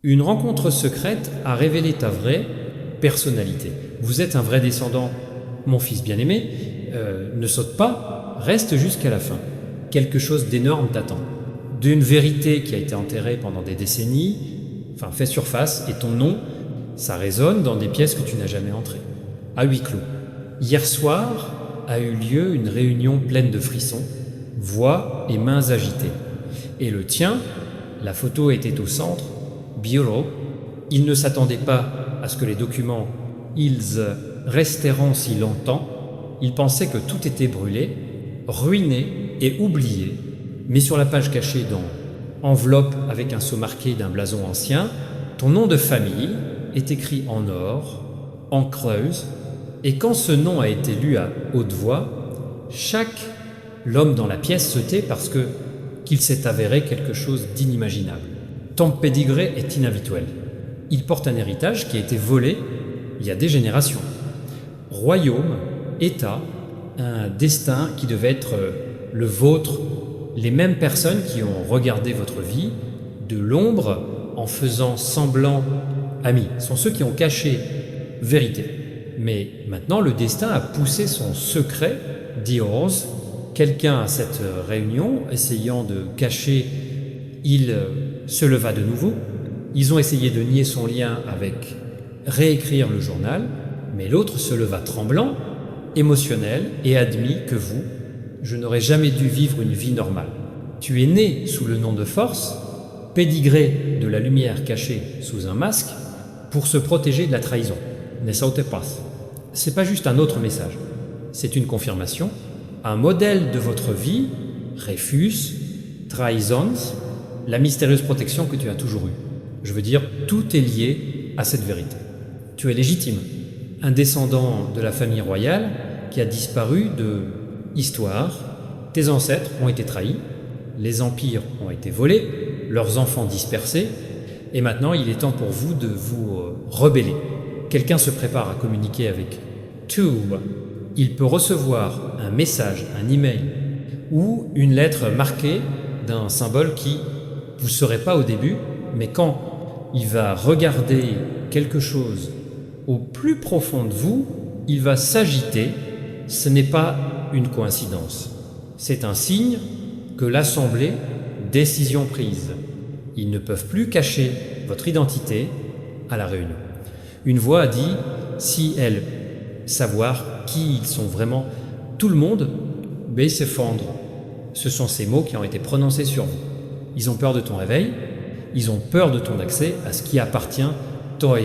Une rencontre secrète a révélé ta vraie personnalité. Vous êtes un vrai descendant, mon fils bien-aimé. Ne saute pas, reste jusqu'à la fin. Quelque chose d'énorme t'attend. D'une vérité qui a été enterrée pendant des décennies, fait surface, et ton nom, ça résonne dans des pièces que tu n'as jamais entrées. À huis clos. Hier soir a eu lieu une réunion pleine de frissons, voix et mains agitées. Et le tien, la photo était au centre, Bureau. Il ne s'attendait pas à ce que les documents, ils resteront si longtemps. Il pensait que tout était brûlé, ruiné et oublié. Mais sur la page cachée dans enveloppe avec un sceau marqué d'un blason ancien, ton nom de famille est écrit en or, en creuse, et quand ce nom a été lu à haute voix, chaque l'homme dans la pièce se tait parce qu'il s'est avéré quelque chose d'inimaginable. Ton pédigré est inhabituel. Il porte un héritage qui a été volé il y a des générations. Royaume, État, un destin qui devait être le vôtre. Les mêmes personnes qui ont regardé votre vie de l'ombre en faisant semblant amis sont ceux qui ont caché vérité. Mais maintenant, le destin a poussé son secret, dit Rose. Quelqu'un à cette réunion, essayant de cacher, il se leva de nouveau. Ils ont essayé de nier son lien avec réécrire le journal, mais l'autre se leva tremblant, émotionnel, et admit que vous, je n'aurais jamais dû vivre une vie normale. Tu es né sous le nom de force, pédigré de la lumière cachée sous un masque, pour se protéger de la trahison. Ne saute pas. C'est pas juste un autre message, c'est une confirmation, un modèle de votre vie, refus, trahisons, la mystérieuse protection que tu as toujours eue. Je veux dire, tout est lié à cette vérité. Tu es légitime, un descendant de la famille royale qui a disparu de histoire. Tes ancêtres ont été trahis, les empires ont été volés, leurs enfants dispersés, et maintenant il est temps pour vous de vous rebeller. Quelqu'un se prépare à communiquer avec Tube. Il peut recevoir un message, un email ou une lettre marquée d'un symbole qui vous ne saurez pas au début, mais quand il va regarder quelque chose au plus profond de vous, il va s'agiter. Ce n'est pas une coïncidence. C'est un signe que l'Assemblée, décision prise. Ils ne peuvent plus cacher votre identité à la réunion. Une voix a dit, si elle savoir qui ils sont vraiment, tout le monde va s'effondre. Ce sont ces mots qui ont été prononcés sur vous. Ils ont peur de ton réveil, ils ont peur de ton accès à ce qui appartient toi.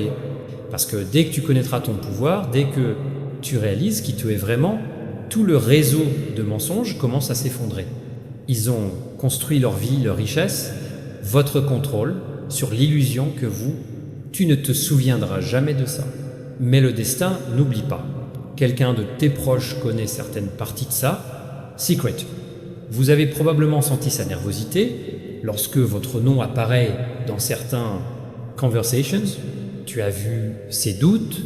Parce que dès que tu connaîtras ton pouvoir, dès que tu réalises qui tu es vraiment, tout le réseau de mensonges commence à s'effondrer. Ils ont construit leur vie, leur richesse, votre contrôle sur l'illusion que tu ne te souviendras jamais de ça. Mais le destin n'oublie pas. Quelqu'un de tes proches connaît certaines parties de ça. Secret. Vous avez probablement senti sa nervosité lorsque votre nom apparaît dans certains conversations. Tu as vu ses doutes,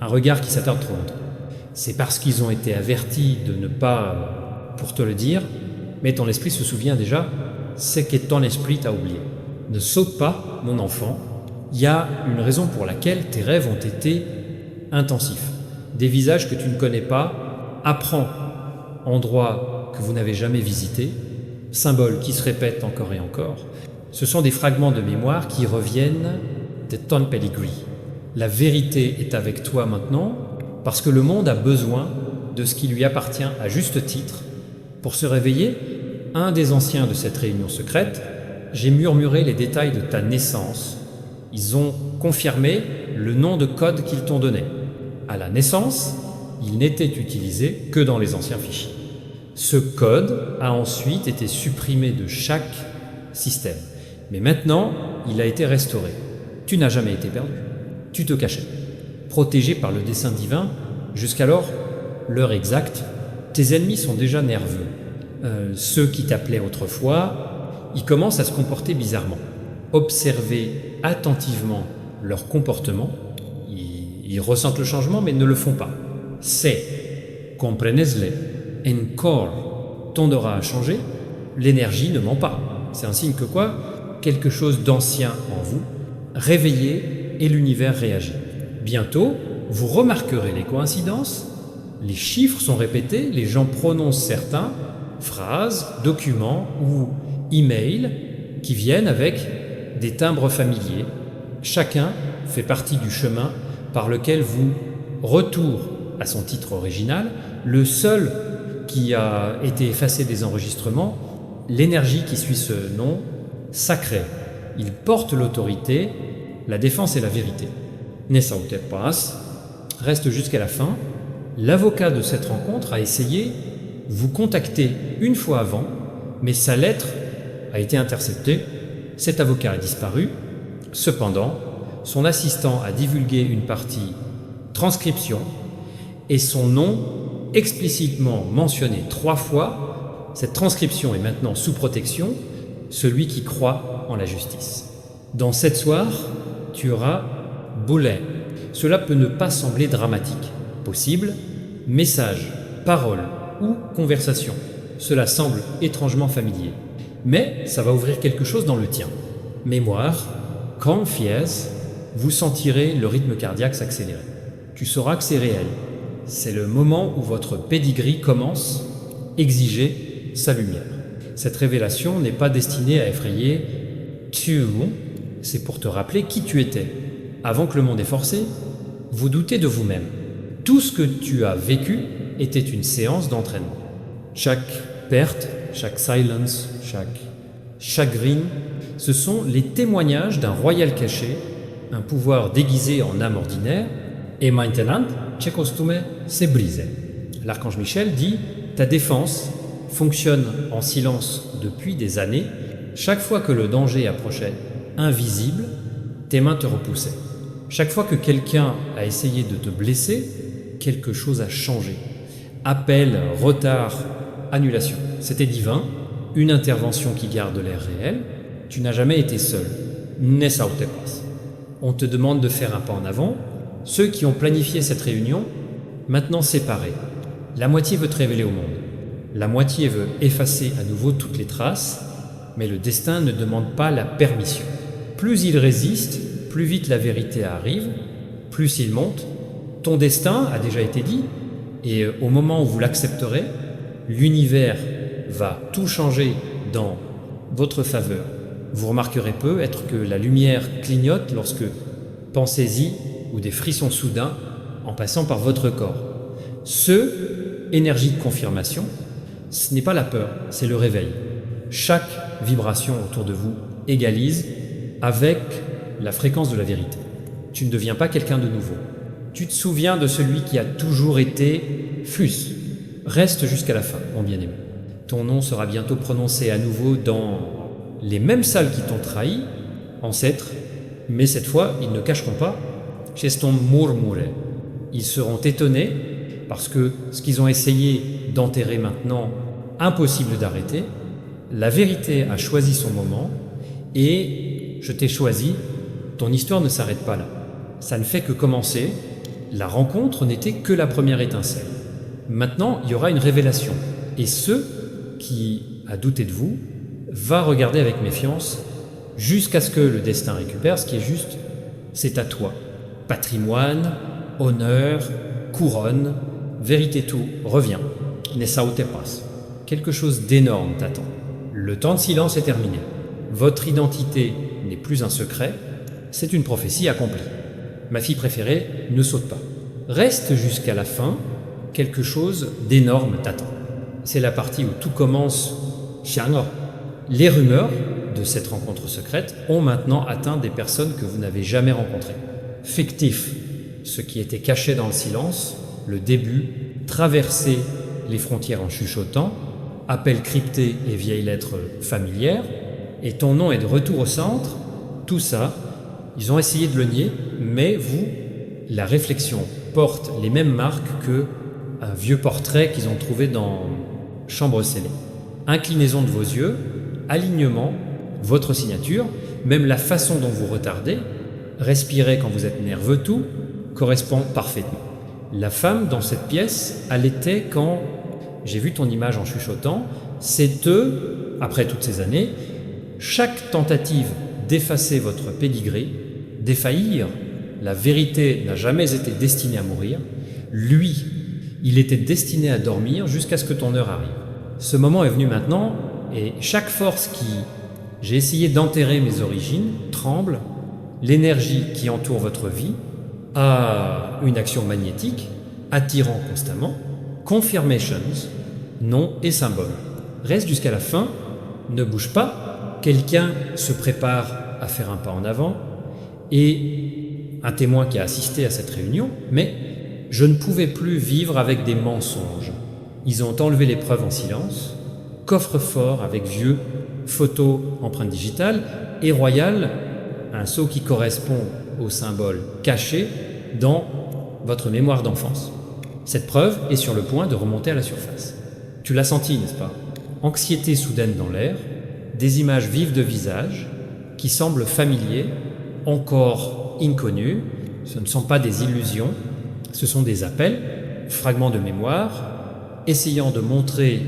un regard qui s'attarde trop longtemps. C'est parce qu'ils ont été avertis de ne pas, pour te le dire, mais ton esprit se souvient déjà, c'est que ton esprit t'a oublié. Ne saute pas, mon enfant. Il y a une raison pour laquelle tes rêves ont été intensifs. Des visages que tu ne connais pas, apprends, endroits que vous n'avez jamais visités, symboles qui se répètent encore et encore. Ce sont des fragments de mémoire qui reviennent de ton pedigree. La vérité est avec toi maintenant parce que le monde a besoin de ce qui lui appartient à juste titre. Pour se réveiller, un des anciens de cette réunion secrète, j'ai murmuré les détails de ta naissance. Ils ont confirmé le nom de code qu'ils t'ont donné. À la naissance, il n'était utilisé que dans les anciens fichiers. Ce code a ensuite été supprimé de chaque système. Mais maintenant, il a été restauré. Tu n'as jamais été perdu. Tu te cachais. Protégé par le dessein divin, jusqu'alors, l'heure exacte, tes ennemis sont déjà nerveux. Ceux qui t'appelaient autrefois, ils commencent à se comporter bizarrement. Observez attentivement leur comportement. Ils ressentent le changement, mais ne le font pas. C'est, comprenez-le, encore, ton aura a changé, l'énergie ne ment pas. C'est un signe que quoi ? quelque chose d'ancien en vous, réveillé et l'univers réagit. Bientôt, vous remarquerez les coïncidences, les chiffres sont répétés, les gens prononcent certains, phrases, documents ou emails qui viennent avec des timbres familiers. Chacun fait partie du chemin par lequel vous, retour à son titre original, le seul qui a été effacé des enregistrements, l'énergie qui suit ce nom, sacré. Il porte l'autorité, la défense et la vérité. Nesautepas reste jusqu'à la fin. L'avocat de cette rencontre a essayé vous contacter une fois avant, mais sa lettre a été interceptée. Cet avocat a disparu. Cependant, son assistant a divulgué une partie transcription et son nom explicitement mentionné 3 fois. Cette transcription est maintenant sous protection, celui qui croit en la justice. Dans 7 soirs, tu auras boulet. Cela peut ne pas sembler dramatique. Possible, message, parole ou conversation. Cela semble étrangement familier. Mais ça va ouvrir quelque chose dans le tien. Mémoire, confiance, vous sentirez le rythme cardiaque s'accélérer. Tu sauras que c'est réel. C'est le moment où votre pedigree commence, exiger sa lumière. Cette révélation n'est pas destinée à effrayer tu, c'est pour te rappeler qui tu étais. Avant que le monde ait forcé, vous doutez de vous-même. Tout ce que tu as vécu était une séance d'entraînement. Chaque perte, chaque silence, chaque chagrin, ce sont les témoignages d'un royal caché, un pouvoir déguisé en âme ordinaire, et maintenant, ce costume s'est brisé. L'archange Michel dit « Ta défense fonctionne en silence depuis des années. Chaque fois que le danger approchait, invisible, tes mains te repoussaient. Chaque fois que quelqu'un a essayé de te blesser, quelque chose a changé. Appel, retard, annulation. C'était divin, une intervention qui garde l'air réel. Tu n'as jamais été seul. Nesautepas. On te demande de faire un pas en avant. Ceux qui ont planifié cette réunion, maintenant séparés. La moitié veut te révéler au monde. La moitié veut effacer à nouveau toutes les traces, mais le destin ne demande pas la permission. Plus il résiste, plus vite la vérité arrive, plus il monte. Ton destin a déjà été dit, et au moment où vous l'accepterez, l'univers va tout changer dans votre faveur. Vous remarquerez peut-être que la lumière clignote lorsque, pensez-y, ou des frissons soudains en passant par votre corps. Énergie de confirmation, ce n'est pas la peur, c'est le réveil. Chaque vibration autour de vous égalise avec la fréquence de la vérité. Tu ne deviens pas quelqu'un de nouveau. Tu te souviens de celui qui a toujours été fus. Reste jusqu'à la fin, mon bien-aimé. Ton nom sera bientôt prononcé à nouveau dans les mêmes salles qui t'ont trahi, ancêtres, mais cette fois, ils ne cacheront pas Cheston murmure. Ils seront étonnés parce que ce qu'ils ont essayé d'enterrer maintenant, impossible d'arrêter. La vérité a choisi son moment et je t'ai choisi. Ton histoire ne s'arrête pas là. Ça ne fait que commencer. La rencontre n'était que la première étincelle. Maintenant, il y aura une révélation. Et ceux qui a douté de vous va regarder avec méfiance jusqu'à ce que le destin récupère. Ce qui est juste, c'est à toi. Patrimoine, honneur, couronne, vérité tout, reviens. Nesautepas. Quelque chose d'énorme t'attend. Le temps de silence est terminé. Votre identité n'est plus un secret, c'est une prophétie accomplie. Ma fille préférée, ne saute pas. Reste jusqu'à la fin, quelque chose d'énorme t'attend. C'est la partie où tout commence. Xiang'o. Les rumeurs de cette rencontre secrète ont maintenant atteint des personnes que vous n'avez jamais rencontrées. Fictif, ce qui était caché dans le silence, le début, traverser les frontières en chuchotant, appel crypté et vieilles lettres familières, et ton nom est de retour au centre. Tout ça, ils ont essayé de le nier, mais vous, la réflexion porte les mêmes marques que un vieux portrait qu'ils ont trouvé dans chambre scellée. Inclinaison de vos yeux, alignement, votre signature, même la façon dont vous retardez, respirez quand vous êtes nerveux, tout correspond parfaitement. La femme dans cette pièce allaitait quand j'ai vu ton image en chuchotant. C'est eux, après toutes ces années, Chaque tentative d'effacer votre pédigré, défaillir, la vérité n'a jamais été destinée à mourir, lui, il était destiné à dormir jusqu'à ce que ton heure arrive. Ce moment est venu maintenant, et chaque force qui... J'ai essayé d'enterrer mes origines, tremble, l'énergie qui entoure votre vie a une action magnétique, attirant constamment, confirmations, nom et symbole. Reste jusqu'à la fin, ne bouge pas, quelqu'un se prépare à faire un pas en avant, et un témoin qui a assisté à cette réunion, mais je ne pouvais plus vivre avec des mensonges. Ils ont enlevé les preuves en silence, coffre-fort avec vieux, photos, empreintes digitales, et royal, un sceau qui correspond au symbole caché dans votre mémoire d'enfance. Cette preuve est sur le point de remonter à la surface. Tu l'as senti, n'est-ce pas? Anxiété soudaine dans l'air, des images vives de visages qui semblent familiers, encore inconnus. Ce ne sont pas des illusions, ce sont des appels, fragments de mémoire, essayant de montrer,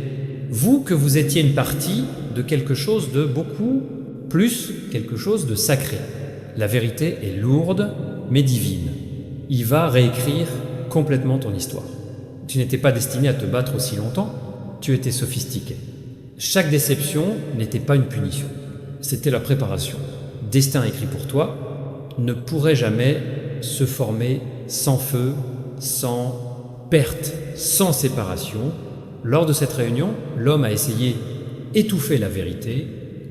vous, que vous étiez une partie de quelque chose de beaucoup plus, quelque chose de sacré. La vérité est lourde, mais divine. Il va réécrire complètement ton histoire. Tu n'étais pas destiné à te battre aussi longtemps, tu étais sophistiqué. Chaque déception n'était pas une punition, c'était la préparation. Destin écrit pour toi ne pourrait jamais se former sans feu, sans perte, sans séparation. Lors de cette réunion, l'homme a essayé d'étouffer la vérité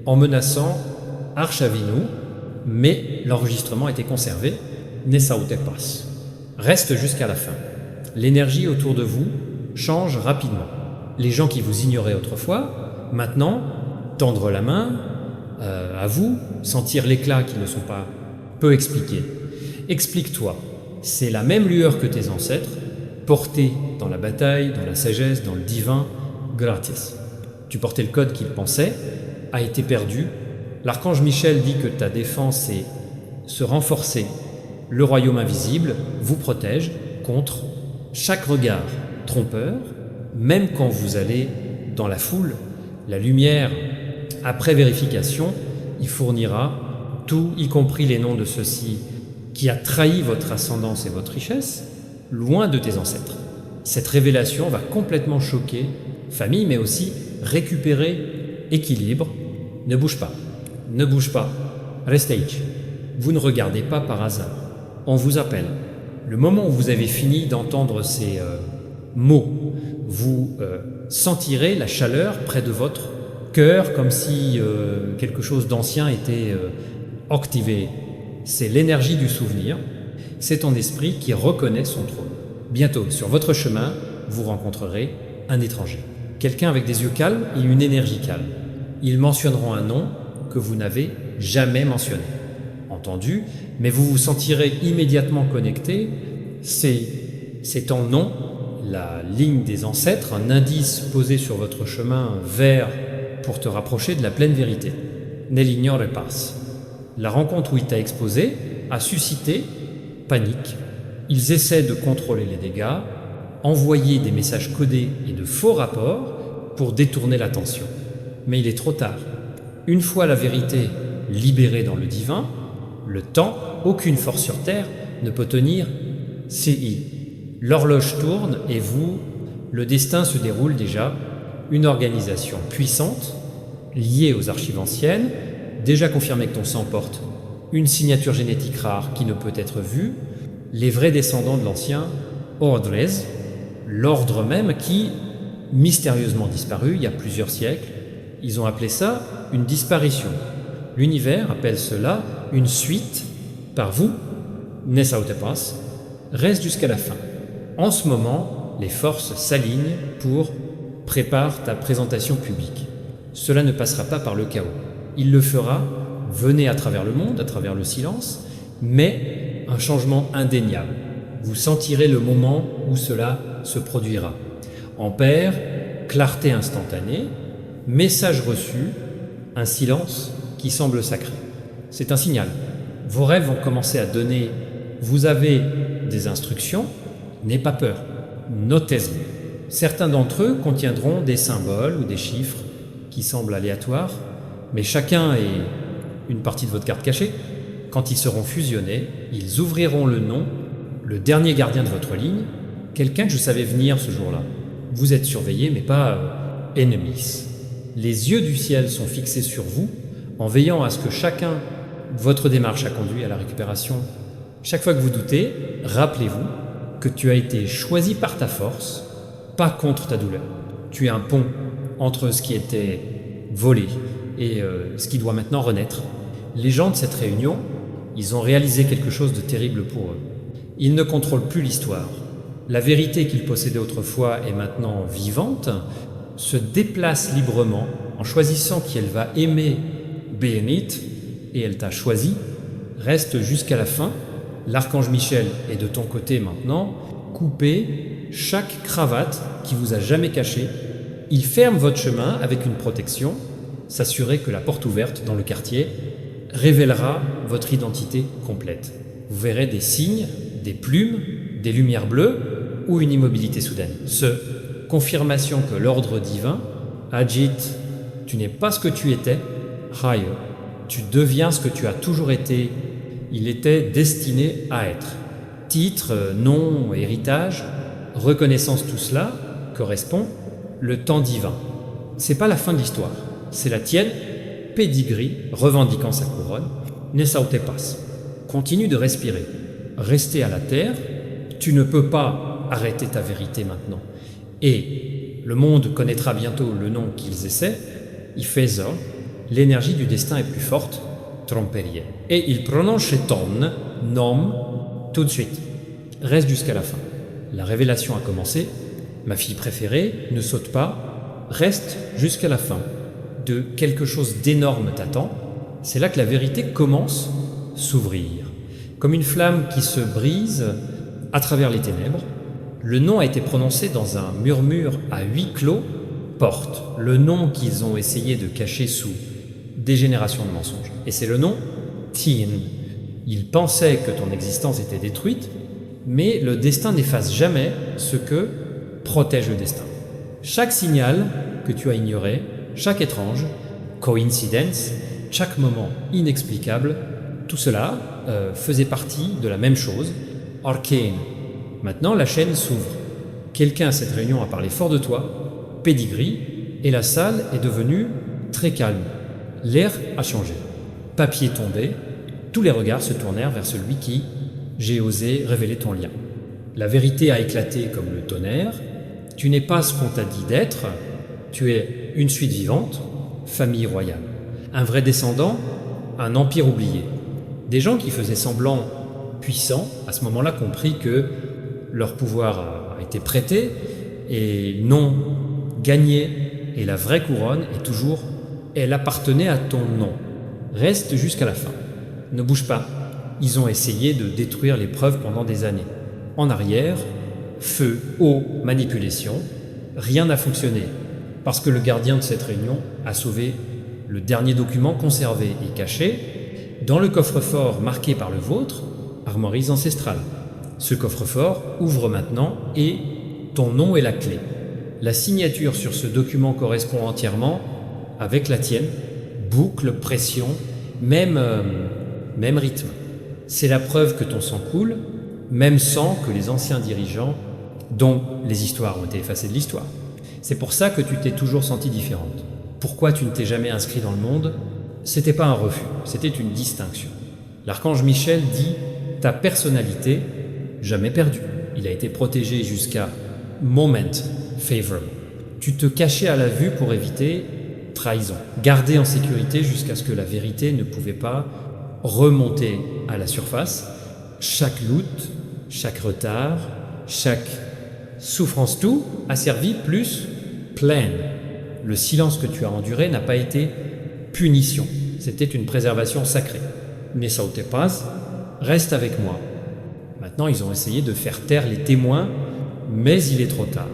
en menaçant Arch Avinu, mais l'enregistrement a été conservé, Nesaoutepas. Reste jusqu'à la fin. L'énergie autour de vous change rapidement. Les gens qui vous ignoraient autrefois, maintenant, tendre la main à vous, sentir l'éclat qui ne sont pas peu expliqués. Explique-toi, c'est la même lueur que tes ancêtres, portée dans la bataille, dans la sagesse, dans le divin, gratis. Tu portais le code qu'ils pensaient, a été perdu. L'archange Michel dit que ta défense est se renforcer. Le royaume invisible vous protège contre chaque regard trompeur, même quand vous allez dans la foule, la lumière, après vérification, il fournira tout, y compris les noms de ceux-ci qui a trahi votre ascendance et votre richesse, loin de tes ancêtres. Cette révélation va complètement choquer famille, mais aussi récupérer équilibre. Ne bouge pas, ne bouge pas, restez. Vous ne regardez pas par hasard, on vous appelle. Le moment où vous avez fini d'entendre ces mots, vous sentirez la chaleur près de votre cœur, comme si quelque chose d'ancien était activé. C'est l'énergie du souvenir, c'est ton esprit qui reconnaît son trône. Bientôt, sur votre chemin, vous rencontrerez un étranger. Quelqu'un avec des yeux calmes et une énergie calme. Ils mentionneront un nom que vous n'avez jamais mentionné. Entendu, mais vous vous sentirez immédiatement connecté. C'est ton nom, la ligne des ancêtres, un indice posé sur votre chemin vers pour te rapprocher de la pleine vérité. Ne l'ignore pas. La rencontre où il t'a exposé a suscité panique. Ils essaient de contrôler les dégâts, envoyer des messages codés et de faux rapports pour détourner l'attention. Mais il est trop tard. Une fois la vérité libérée dans le divin, le temps, aucune force sur terre ne peut tenir CI. L'horloge tourne et vous, le destin se déroule déjà. Une organisation puissante, liée aux archives anciennes, déjà confirmée que ton sang porte une signature génétique rare qui ne peut être vue, les vrais descendants de l'ancien ordres, l'ordre même qui, mystérieusement disparu il y a plusieurs siècles, ils ont appelé ça une disparition. L'univers appelle cela une suite par vous, Nesaoutepas, reste jusqu'à la fin. En ce moment, les forces s'alignent pour préparer ta présentation publique. Cela ne passera pas par le chaos. Il le fera, venez à travers le monde, à travers le silence, mais un changement indéniable. Vous sentirez le moment où cela se produira. Ampère, clarté instantanée, message reçu, un silence qui semble sacré. C'est un signal. Vos rêves vont commencer à donner. Vous avez des instructions, n'ayez pas peur, notez-les. Certains d'entre eux contiendront des symboles ou des chiffres qui semblent aléatoires, Mais chacun est une partie de votre carte cachée. Quand ils seront fusionnés, ils ouvriront le nom, le dernier gardien de votre ligne, quelqu'un que je savais venir ce jour-là. Vous êtes surveillés, mais pas enemies. Les yeux du ciel sont fixés sur vous, en veillant à ce que chacun, votre démarche a conduit à la récupération. Chaque fois que vous doutez, rappelez-vous que tu as été choisi par ta force, pas contre ta douleur. Tu es un pont entre ce qui était volé et ce qui doit maintenant renaître. Les gens de cette réunion, ils ont réalisé quelque chose de terrible pour eux. Ils ne contrôlent plus l'histoire. La vérité qu'ils possédaient autrefois est maintenant vivante, se déplace librement en choisissant qui elle va aimer Béhénith, et elle t'a choisi, reste jusqu'à la fin. L'archange Michel est de ton côté maintenant. Coupez chaque cravate qui vous a jamais caché. Il ferme votre chemin avec une protection, s'assurer que la porte ouverte dans le quartier révélera votre identité complète. Vous verrez des signes, des plumes, des lumières bleues ou une immobilité soudaine. Confirmation que l'ordre divin, Ajit, tu n'es pas ce que tu étais, Raya, tu deviens ce que tu as toujours été. Il était destiné à être. Titre, nom, héritage, reconnaissance, tout cela correspond le temps divin. C'est pas la fin de l'histoire, c'est la tienne, pédigree, revendiquant sa couronne, ne saute pas. Continue de respirer, rester à la terre, tu ne peux pas arrêter ta vérité maintenant. Et le monde connaîtra bientôt le nom qu'ils essaient, Ifeza, l'énergie du destin est plus forte, tromperie. Et il prononce ton nom tout de suite. Reste jusqu'à la fin. La révélation a commencé. Ma fille préférée, ne saute pas, reste jusqu'à la fin. De quelque chose d'énorme t'attend. C'est là que la vérité commence à s'ouvrir. Comme une flamme qui se brise à travers les ténèbres. Le nom a été prononcé dans un murmure à huis clos, porte le nom qu'ils ont essayé de cacher sous des générations de mensonges. Et c'est le nom Tien. Ils pensaient que ton existence était détruite, mais le destin n'efface jamais ce que protège le destin. Chaque signal que tu as ignoré, chaque étrange, coïncidence, chaque moment inexplicable, tout cela faisait partie de la même chose, arcane. Maintenant, la chaîne s'ouvre. Quelqu'un à cette réunion a parlé fort de toi, pédigree, et la salle est devenue très calme. L'air a changé. Papier tombé, tous les regards se tournèrent vers celui qui, j'ai osé révéler ton lien. La vérité a éclaté comme le tonnerre. Tu n'es pas ce qu'on t'a dit d'être, tu es une suite vivante, famille royale. Un vrai descendant, un empire oublié. Des gens qui faisaient semblant puissants, à ce moment-là, compris que leur pouvoir a été prêté et non gagné, et la vraie couronne est toujours, elle appartenait à ton nom. Reste jusqu'à la fin. Ne bouge pas. Ils ont essayé de détruire l'épreuve pendant des années. En arrière, feu, eau, manipulation, rien n'a fonctionné, parce que le gardien de cette réunion a sauvé le dernier document conservé et caché dans le coffre-fort marqué par le vôtre, Armoiries ancestrales. Ce coffre-fort ouvre maintenant et ton nom est la clé. La signature sur ce document correspond entièrement avec la tienne, boucle, pression, même rythme. C'est la preuve que ton sang coule, même sang que les anciens dirigeants, dont les histoires ont été effacées de l'histoire. C'est pour ça que tu t'es toujours sentie différente. Pourquoi tu ne t'es jamais inscrit dans le monde? C'était pas un refus, c'était une distinction. L'archange Michel dit « ta personnalité, jamais perdue ». Il a été protégé jusqu'à « moment favorable ». Tu te cachais à la vue pour éviter trahison. Garder en sécurité jusqu'à ce que la vérité ne pouvait pas remonter à la surface. Chaque doute, chaque retard, chaque souffrance, tout a servi plus pleine. Le silence que tu as enduré n'a pas été punition, c'était une préservation sacrée. Ne saute pas, reste avec moi. Maintenant, ils ont essayé de faire taire les témoins, mais il est trop tard.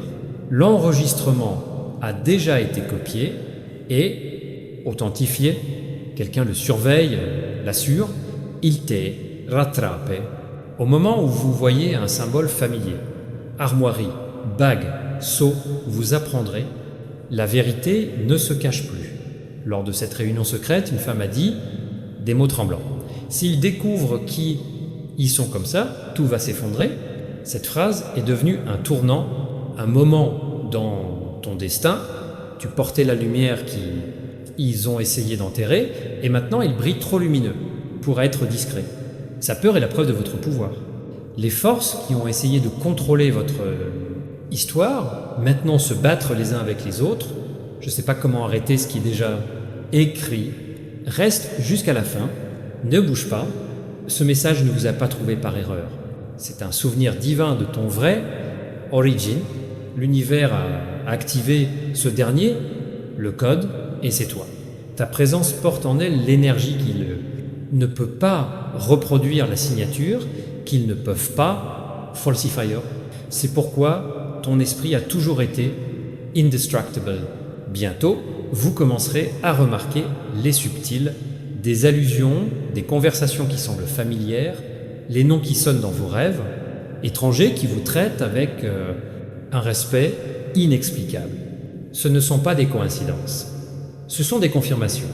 L'enregistrement a déjà été copié et authentifié. Quelqu'un le surveille, l'assure. Il te rattrape. Au moment où vous voyez un symbole familier, armoirie, bague, sceau, vous apprendrez, la vérité ne se cache plus. Lors de cette réunion secrète, une femme a dit des mots tremblants. S'ils découvrent qui ils sont comme ça, tout va s'effondrer. Cette phrase est devenue un tournant, un moment dans ton destin. Tu portais la lumière qu'ils ont essayé d'enterrer, et maintenant il brille trop lumineux pour être discret. Sa peur est la preuve de votre pouvoir. Les forces qui ont essayé de contrôler votre histoire, maintenant se battre les uns avec les autres, je ne sais pas comment arrêter ce qui est déjà écrit, reste jusqu'à la fin, ne bouge pas, ce message ne vous a pas trouvé par erreur. C'est un souvenir divin de ton vrai origin, l'univers a activé ce dernier, le code, et c'est toi. Ta présence porte en elle l'énergie qu'il ne peut pas reproduire la signature, qu'ils ne peuvent pas falsifier. C'est pourquoi ton esprit a toujours été indestructible. Bientôt, vous commencerez à remarquer les subtils, des allusions, des conversations qui semblent familières, les noms qui sonnent dans vos rêves, étrangers qui vous traitent avec un respect inexplicable. Ce ne sont pas des coïncidences, ce sont des confirmations.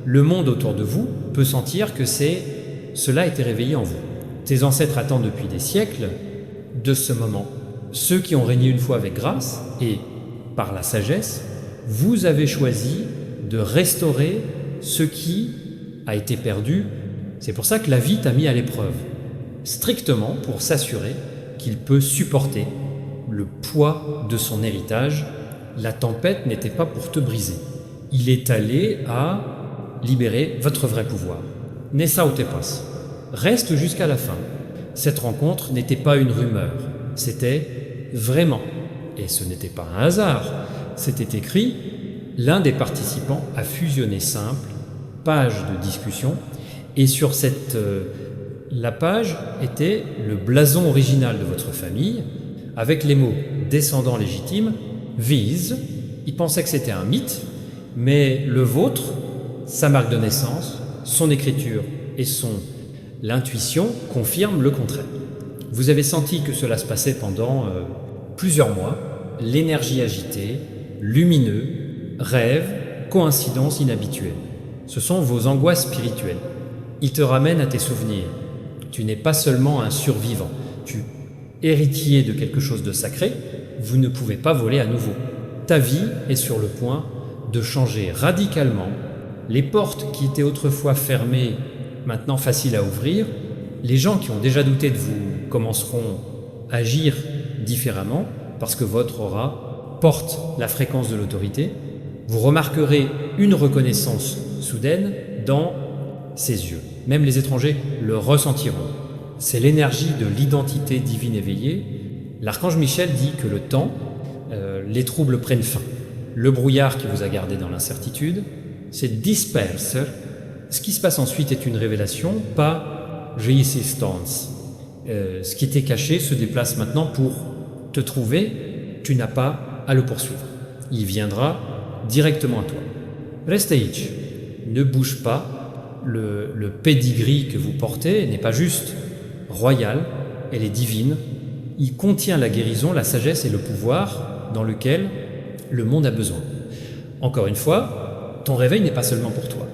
Le monde autour de vous peut sentir que cela a été réveillé en vous. Tes ancêtres attendent depuis des siècles de ce moment. Ceux qui ont régné une fois avec grâce et par la sagesse, vous avez choisi de restaurer ce qui a été perdu. C'est pour ça que la vie t'a mis à l'épreuve, strictement pour s'assurer qu'il peut supporter le poids de son héritage. La tempête n'était pas pour te briser. Il est allé à libérer votre vrai pouvoir. Nessa ou Tepas, reste jusqu'à la fin. Cette rencontre n'était pas une rumeur, c'était vraiment, et ce n'était pas un hasard, c'était écrit, l'un des participants a fusionné simple, page de discussion, et sur la page était le blason original de votre famille, avec les mots descendant légitime, vise. Il pensait que c'était un mythe, mais le vôtre, sa marque de naissance, son écriture et l'intuition confirment le contraire. Vous avez senti que cela se passait pendant plusieurs mois, l'énergie agitée, lumineux, rêve, coïncidence inhabituelle. Ce sont vos angoisses spirituelles. Ils te ramènent à tes souvenirs. Tu n'es pas seulement un survivant, tu héritier de quelque chose de sacré, vous ne pouvez pas voler à nouveau. Ta vie est sur le point de changer radicalement. Les portes qui étaient autrefois fermées, maintenant faciles à ouvrir, les gens qui ont déjà douté de vous commenceront à agir différemment parce que votre aura porte la fréquence de l'autorité. Vous remarquerez une reconnaissance soudaine dans ses yeux. Même les étrangers le ressentiront. C'est l'énergie de l'identité divine éveillée. L'archange Michel dit que le temps, les troubles prennent fin. Le brouillard qui vous a gardé dans l'incertitude, c'est disperse. Ce qui se passe ensuite est une révélation, pas résistance. Ce qui était caché se déplace maintenant pour te trouver. Tu n'as pas à le poursuivre. Il viendra directement à toi. Restez, ne bouge pas. Le pédigree que vous portez n'est pas juste royal, elle est divine. Il contient la guérison, la sagesse et le pouvoir dans lequel le monde a besoin. Encore une fois, ton réveil n'est pas seulement pour toi.